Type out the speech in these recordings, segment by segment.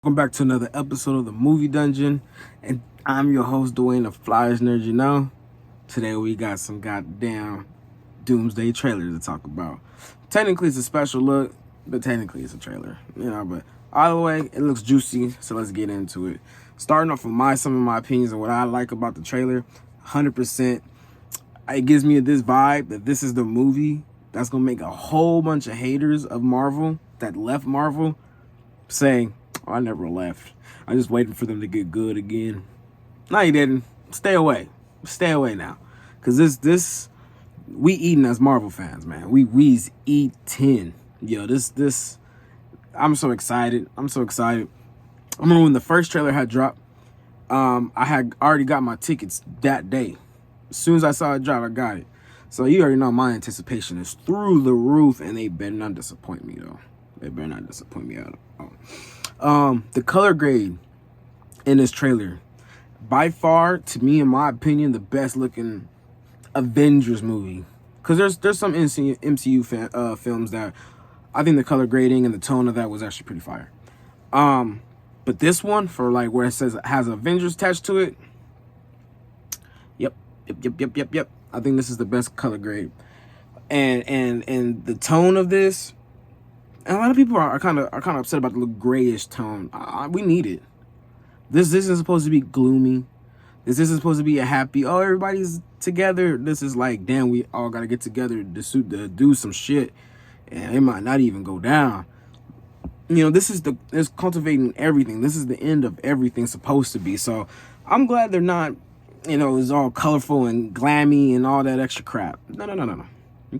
Welcome back to another episode of the Movie Dungeon, and I'm your host, Dwayne, the Flyers Nerd. Today we got some goddamn Doomsday trailer to talk about. Technically, it's a special look, but technically, it's a trailer. But either way, it looks juicy, so let's get into it. Starting off with some of my opinions and what I like about the trailer, 100%. It gives me this vibe that this is the movie that's gonna make a whole bunch of haters of Marvel that left Marvel saying, "Oh, I never left. I just waiting for them to get good again." No, you didn't. Stay away. Stay away now. Cause this we eating as Marvel fans, man. We's eating. Yo, this I'm so excited. I remember when the first trailer had dropped, I had already got my tickets that day. As soon as I saw it drop, I got it. So you already know my anticipation is through the roof, and they better not disappoint me though. They better not disappoint me at all. The color grade in this trailer, by far, to me, in my opinion, the best looking Avengers movie. Because there's some MCU films that I think the color grading and the tone of that was actually pretty fire. But this one, for like where it says it has Avengers attached to it, yep. I think this is the best color grade. And the tone of this, and a lot of people are kind of upset about the little grayish tone. We need it. This isn't supposed to be gloomy. This isn't supposed to be a happy, oh, everybody's together. This is like, damn, we all got to get together to do some shit. And it might not even go down. It's cultivating everything. This is the end of everything supposed to be. So I'm glad they're not, it's all colorful and glammy and all that extra crap. No.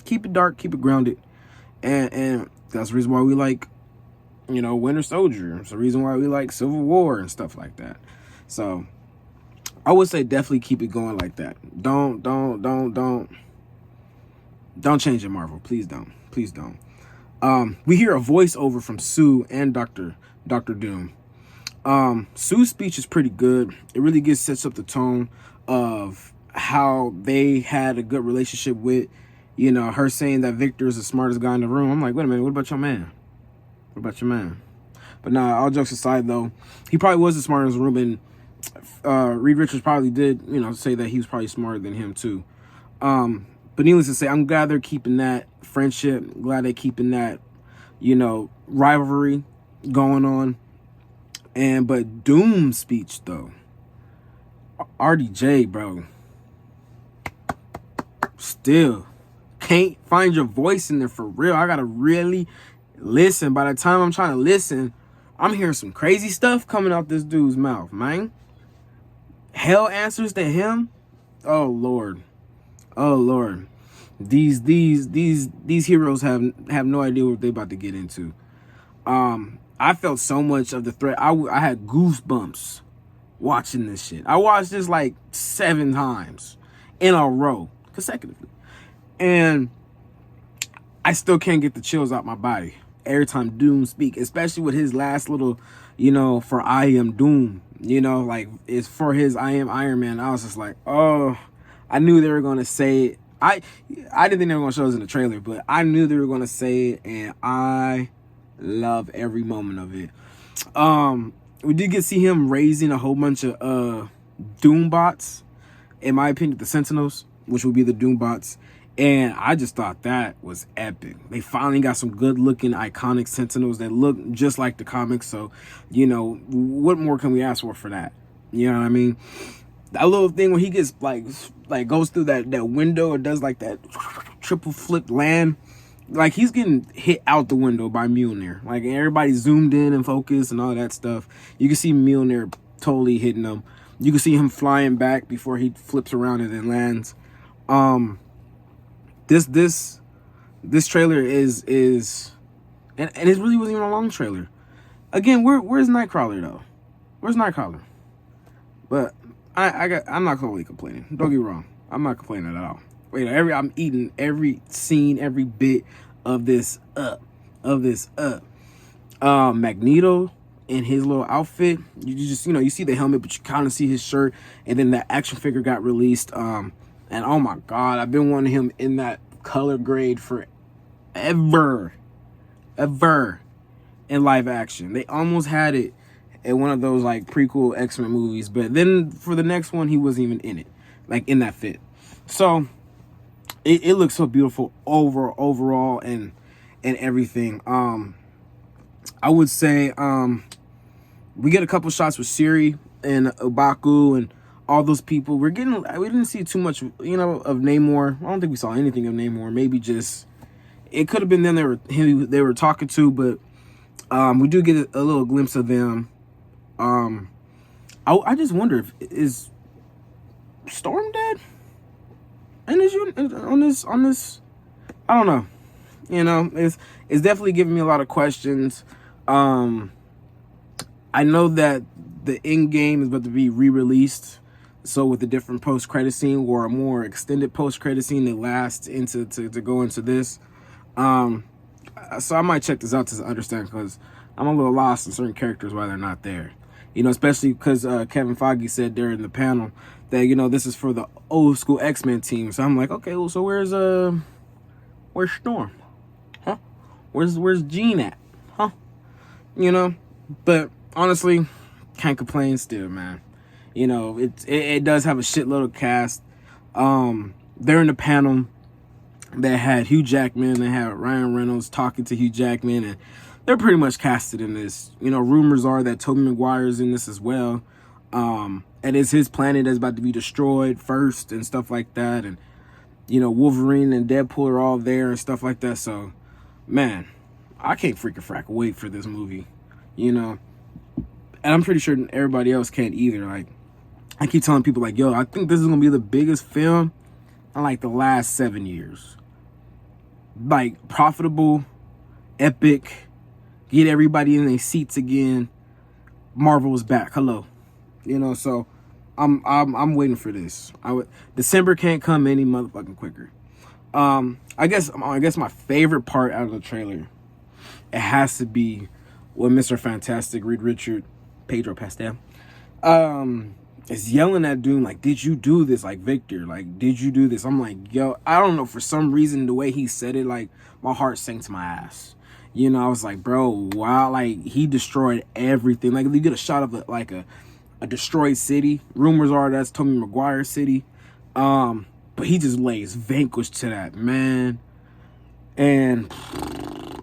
Keep it dark, keep it grounded. And that's the reason why we like, Winter Soldier. It's the reason why we like Civil War and stuff like that. So I would say definitely keep it going like that. Don't change it, Marvel. Please don't. We hear a voiceover from Sue and Dr. Doom. Sue's speech is pretty good. It really sets up the tone of how they had a good relationship with, her saying that Victor is the smartest guy in the room. I'm like, wait a minute, what about your man? But nah, all jokes aside though, he probably was the smartest in the room, and Reed Richards probably did, say that he was probably smarter than him too. But needless to say, I'm glad they're keeping that friendship, glad they're keeping that, rivalry going on. But Doom's speech though, RDJ, bro, still can't find your voice in there for real. I gotta really listen. By the time I'm trying to listen, I'm hearing some crazy stuff coming out this dude's mouth, man. Hell answers to him. Oh Lord. These heroes have no idea what they're about to get into. I felt so much of the threat. I had goosebumps watching this shit. I watched this like 7 times in a row consecutively. And I still can't get the chills out my body every time Doom speak, especially with his last little, for I am Doom, like it's for his I am Iron Man. I was just like, oh, I knew they were going to say it. I didn't think they were going to show us in the trailer, but I knew they were going to say it, and I love every moment of it. We did get to see him raising a whole bunch of Doom bots, in my opinion, the Sentinels, which would be the Doom bots. And I just thought that was epic. They finally got some good looking iconic Sentinels that look just like the comics. So, what more can we ask for that? You know what I mean? That little thing when he gets like goes through that window or does like that triple flip land, like he's getting hit out the window by Mjolnir. Like everybody zoomed in and focused and all that stuff. You can see Mjolnir totally hitting him. You can see him flying back before he flips around and then lands. This trailer is and it really wasn't even a long trailer. Again, where's Nightcrawler though? Where's Nightcrawler? But I'm not totally complaining. Don't get me wrong. I'm not complaining at all. I'm eating every scene, every bit of this up. Magneto in his little outfit. You just you see the helmet, but you kind of see his shirt, and then the action figure got released. And oh my God, I've been wanting him in that color grade forever in live action. They almost had it in one of those like prequel X-Men movies. But then for the next one, he wasn't even in it, like in that fit. So it looks so beautiful overall and everything. I would say we get a couple shots with Siri and Ubaku and all thwe didn't see too much, of Namor. I don't think we saw anything of Namor. Maybe just, it could have been them they were talking to, but we do get a little glimpse of them. I just wonder if is Storm dead? And is you on this? I don't know. It's definitely giving me a lot of questions. I know that the end game is about to be re-released, so with a different post-credit scene or a more extended post-credit scene that lasts into to go into this. So I might check this out to understand, because I'm a little lost in certain characters why they're not there. Especially because Kevin Feige said during the panel that this is for the old school X-Men team. So I'm like, okay, well, so where's Storm? Huh? Where's Jean at? Huh? But honestly, can't complain still, man. It does have a shitload of cast. They're in the panel that had Hugh Jackman, they had Ryan Reynolds talking to Hugh Jackman, and they're pretty much casted in this. Rumors are that Tobey Maguire's in this as well. And it's his planet that's about to be destroyed first and stuff like that. And, Wolverine and Deadpool are all there and stuff like that. So, man, I can't freaking wait for this movie, And I'm pretty sure everybody else can't either. Like, I keep telling people, like, yo, I think this is going to be the biggest film in, like, the last 7 years. Like, profitable, epic, get everybody in their seats again. Marvel is back. Hello. So I'm waiting for this. December can't come any motherfucking quicker. I guess my favorite part out of the trailer, it has to be when Mr. Fantastic, Reed Richard, Pedro Pascal, is yelling at Doom, like, did you do this? Like, Victor, like, did you do this? I'm like, yo, I don't know, for some reason, the way he said it, like, my heart sank to my ass. I was like, bro, wow, like, he destroyed everything. Like, you get a shot of a destroyed city. Rumors are that's Tobey Maguire's city. But he just lays vanquished to that, man. And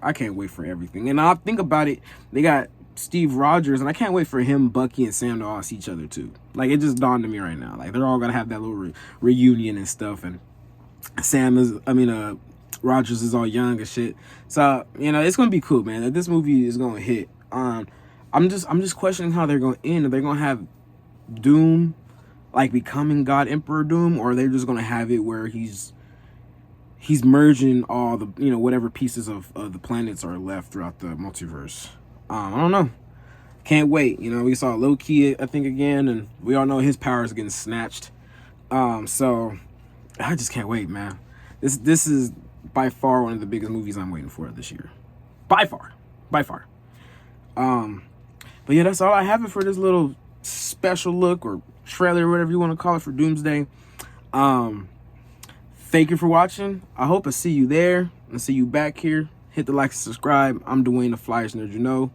I can't wait for everything. And I think about it, they got Steve Rogers, and I can't wait for him, Bucky, and Sam to all see each other too. Like, it just dawned on me right now. Like, they're all gonna have that little reunion and stuff. And Rogers is all young and shit. So, it's gonna be cool, man. This movie is gonna hit. I'm just questioning how they're gonna end. Are they gonna have Doom like becoming God Emperor Doom, or are they just gonna have it where he's merging all the whatever pieces of the planets are left throughout the multiverse? I don't know. Can't wait. We saw Loki, I think, again, and we all know his powers getting snatched. So I just can't wait, man. This is by far one of the biggest movies I'm waiting for this year. By far. But yeah, that's all I have for this little special look or trailer or whatever you want to call it for Doomsday. Thank you for watching. I hope I see you there and see you back here. Hit the like and subscribe. I'm Dwayne the Flyers Nerd,